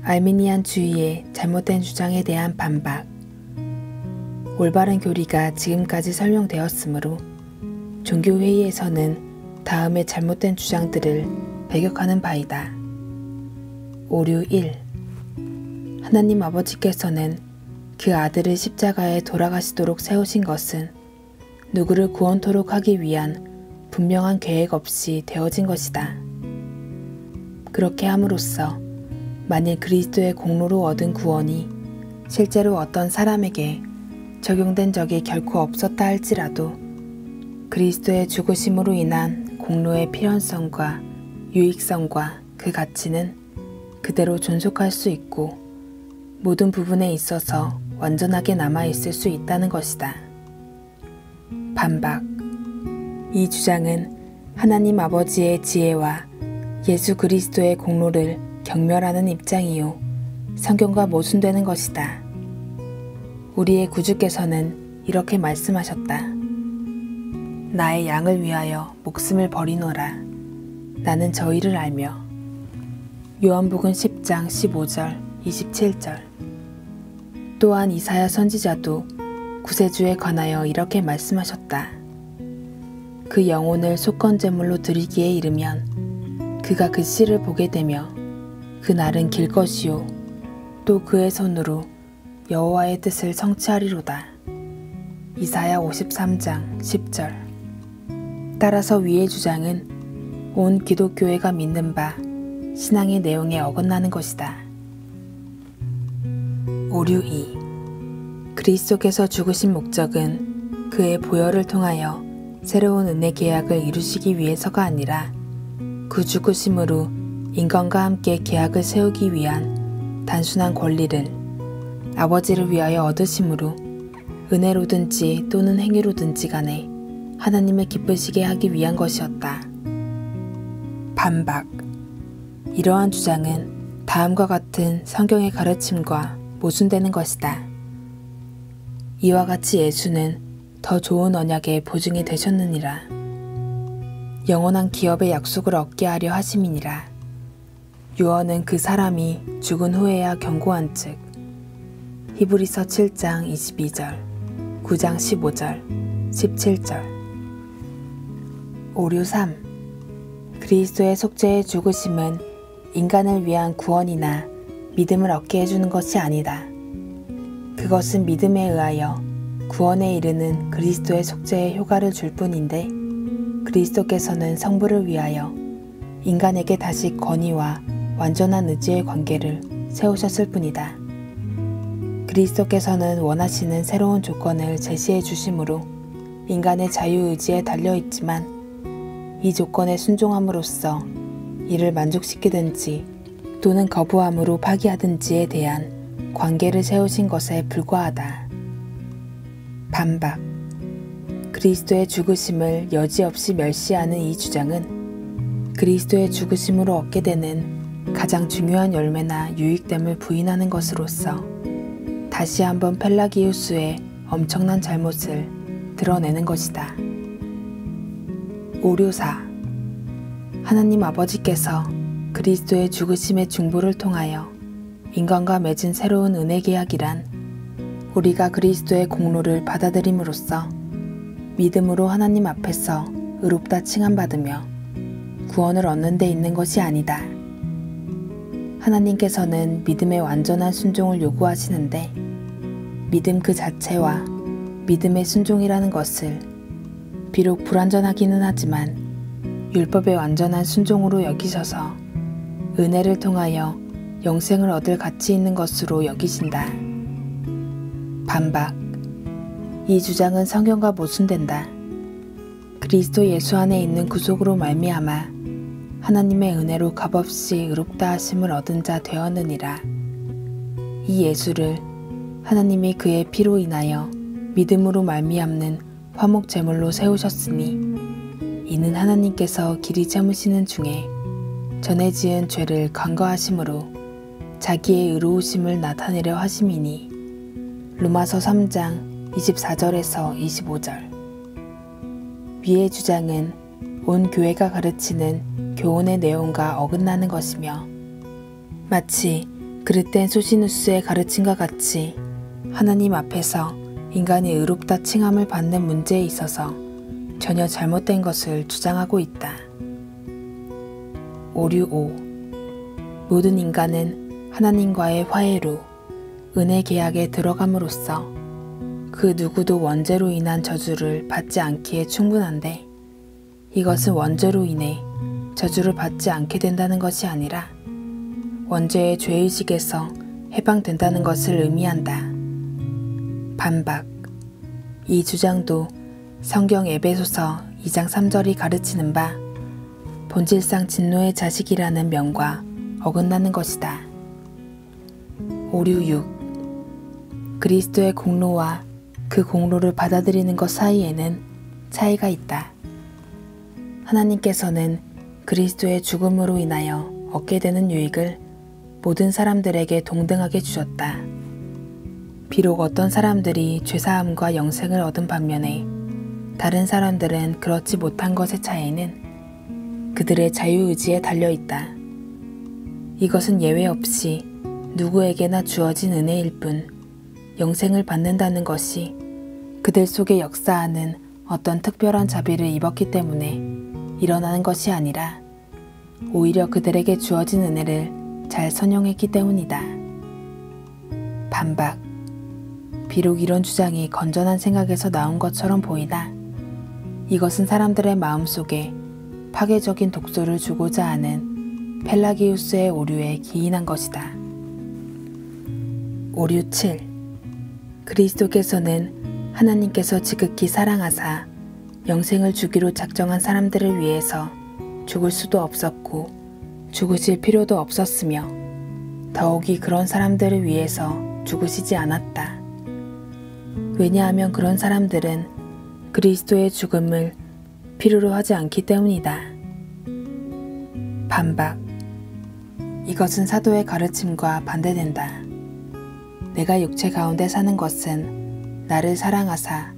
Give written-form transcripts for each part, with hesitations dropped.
알미니안주의의 잘못된 주장에 대한 반박. 올바른 교리가 지금까지 설명되었으므로 종교회의에서는 다음의 잘못된 주장들을 배격하는 바이다. 오류 1. 하나님 아버지께서는 그 아들을 십자가에 돌아가시도록 세우신 것은 누구를 구원토록 하기 위한 분명한 계획 없이 되어진 것이다. 그렇게 함으로써 만일 그리스도의 공로로 얻은 구원이 실제로 어떤 사람에게 적용된 적이 결코 없었다 할지라도 그리스도의 죽으심으로 인한 공로의 필연성과 유익성과 그 가치는 그대로 존속할 수 있고 모든 부분에 있어서 완전하게 남아있을 수 있다는 것이다. 반박. 이 주장은 하나님 아버지의 지혜와 예수 그리스도의 공로를 경멸하는 입장이요 성경과 모순되는 것이다. 우리의 구주께서는 이렇게 말씀하셨다. 나의 양을 위하여 목숨을 버리노라. 나는 저희를 알며. 요한복음 10장 15절 27절. 또한 이사야 선지자도 구세주에 관하여 이렇게 말씀하셨다. 그 영혼을 속건제물로 드리기에 이르면 그가 그 씨를 보게 되며 그 날은 길 것이요 또 그의 손으로 여호와의 뜻을 성취하리로다. 이사야 53장 10절. 따라서 위의 주장은 온 기독교회가 믿는 바 신앙의 내용에 어긋나는 것이다. 오류 2. 그리스도께서 죽으신 목적은 그의 보혈을 통하여 새로운 은혜 계약을 이루시기 위해서가 아니라 그 죽으심으로 인간과 함께 계약을 세우기 위한 단순한 권리를 아버지를 위하여 얻으심으로 은혜로든지 또는 행위로든지 간에 하나님을 기쁘시게 하기 위한 것이었다. 반박. 이러한 주장은 다음과 같은 성경의 가르침과 모순되는 것이다. 이와 같이 예수는 더 좋은 언약의 보증이 되셨느니라. 영원한 기업의 약속을 얻게 하려 하심이니라. 유언은 그 사람이 죽은 후에야 견고한 즉 히브리서 7장 22절 9장 15절 17절. 오류 3. 그리스도의 속죄의 죽으심은 인간을 위한 구원이나 믿음을 얻게 해주는 것이 아니다. 그것은 믿음에 의하여 구원에 이르는 그리스도의 속죄의 효과를 줄 뿐인데 그리스도께서는 성부를 위하여 인간에게 다시 권위와 완전한 의지의 관계를 세우셨을 뿐이다. 그리스도께서는 원하시는 새로운 조건을 제시해 주심으로 인간의 자유의지에 달려있지만 이 조건에 순종함으로써 이를 만족시키든지 또는 거부함으로 파기하든지에 대한 관계를 세우신 것에 불과하다. 반박. 그리스도의 죽으심을 여지없이 멸시하는 이 주장은 그리스도의 죽으심으로 얻게 되는 가장 중요한 열매나 유익됨을 부인하는 것으로서 다시 한번 펠라기우스의 엄청난 잘못을 드러내는 것이다. 오류 4. 하나님 아버지께서 그리스도의 죽으심의 중보를 통하여 인간과 맺은 새로운 은혜 계약이란 우리가 그리스도의 공로를 받아들임으로써 믿음으로 하나님 앞에서 의롭다 칭함받으며 구원을 얻는 데 있는 것이 아니다. 하나님께서는 믿음의 완전한 순종을 요구하시는데 믿음 그 자체와 믿음의 순종이라는 것을 비록 불완전하기는 하지만 율법의 완전한 순종으로 여기셔서 은혜를 통하여 영생을 얻을 가치 있는 것으로 여기신다. 반박. 이 주장은 성경과 모순된다. 그리스도 예수 안에 있는 구속으로 말미암아 하나님의 은혜로 값없이 의롭다 하심을 얻은 자 되었느니라. 이 예수를 하나님이 그의 피로 인하여 믿음으로 말미암는 화목 제물로 세우셨으니 이는 하나님께서 길이 참으시는 중에 전에 지은 죄를 간과하심으로 자기의 의로우심을 나타내려 하심이니. 로마서 3장 24절에서 25절. 위의 주장은 온 교회가 가르치는 교훈의 내용과 어긋나는 것이며 마치 그릇된 소시누스의 가르침과 같이 하나님 앞에서 인간이 의롭다 칭함을 받는 문제에 있어서 전혀 잘못된 것을 주장하고 있다. 오류 5. 모든 인간은 하나님과의 화해로 은혜 계약에 들어감으로써 그 누구도 원죄로 인한 저주를 받지 않기에 충분한데 이것은 원죄로 인해 저주를 받지 않게 된다는 것이 아니라 원죄의 죄의식에서 해방된다는 것을 의미한다. 반박. 이 주장도 성경 에베소서 2장 3절이 가르치는 바 본질상 진노의 자식이라는 명과 어긋나는 것이다. 오류 6. 그리스도의 공로와 그 공로를 받아들이는 것 사이에는 차이가 있다. 하나님께서는 그리스도의 죽음으로 인하여 얻게 되는 유익을 모든 사람들에게 동등하게 주셨다. 비록 어떤 사람들이 죄사함과 영생을 얻은 반면에 다른 사람들은 그렇지 못한 것의 차이는 그들의 자유의지에 달려있다. 이것은 예외 없이 누구에게나 주어진 은혜일 뿐 영생을 받는다는 것이 그들 속에 역사하는 어떤 특별한 자비를 입었기 때문에 일어나는 것이 아니라 오히려 그들에게 주어진 은혜를 잘 선용했기 때문이다. 반박. 비록 이런 주장이 건전한 생각에서 나온 것처럼 보이나 이것은 사람들의 마음속에 파괴적인 독소를 주고자 하는 펠라기우스의 오류에 기인한 것이다. 오류 7. 그리스도께서는 하나님께서 지극히 사랑하사 영생을 주기로 작정한 사람들을 위해서 죽을 수도 없었고 죽으실 필요도 없었으며 더욱이 그런 사람들을 위해서 죽으시지 않았다. 왜냐하면 그런 사람들은 그리스도의 죽음을 필요로 하지 않기 때문이다. 반박. 이것은 사도의 가르침과 반대된다. 내가 육체 가운데 사는 것은 나를 사랑하사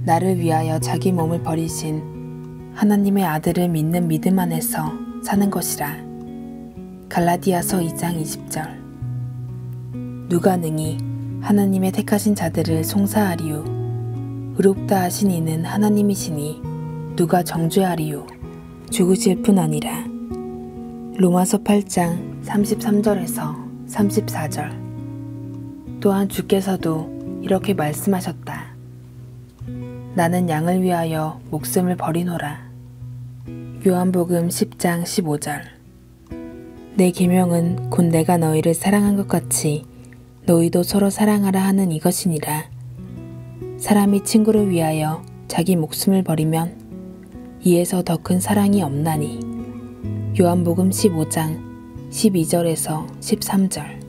나를 위하여 자기 몸을 버리신 하나님의 아들을 믿는 믿음 안에서 사는 것이라. 갈라디아서 2장 20절. 누가 능히 하나님의 택하신 자들을 송사하리요. 의롭다 하신 이는 하나님이시니 누가 정죄하리요. 죽으실 뿐 아니라. 로마서 8장 33절에서 34절. 또한 주께서도 이렇게 말씀하셨다. 나는 양을 위하여 목숨을 버리노라. 요한복음 10장 15절. 내 계명은 곧 내가 너희를 사랑한 것 같이 너희도 서로 사랑하라 하는 이것이니라. 사람이 친구를 위하여 자기 목숨을 버리면 이에서 더 큰 사랑이 없나니. 요한복음 15장 12절에서 13절.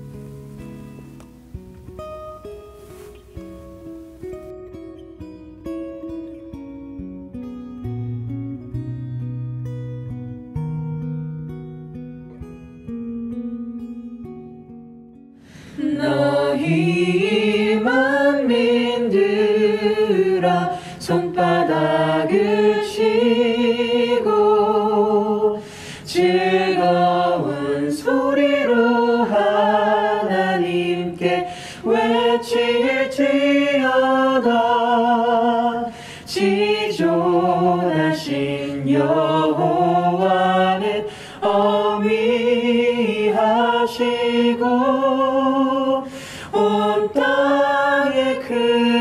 너희 만민들아 손바닥을 치고 즐거운 소리로 하나님께 외칠지어다. 지존하신 여호와는 어미하시고 온 땅에 그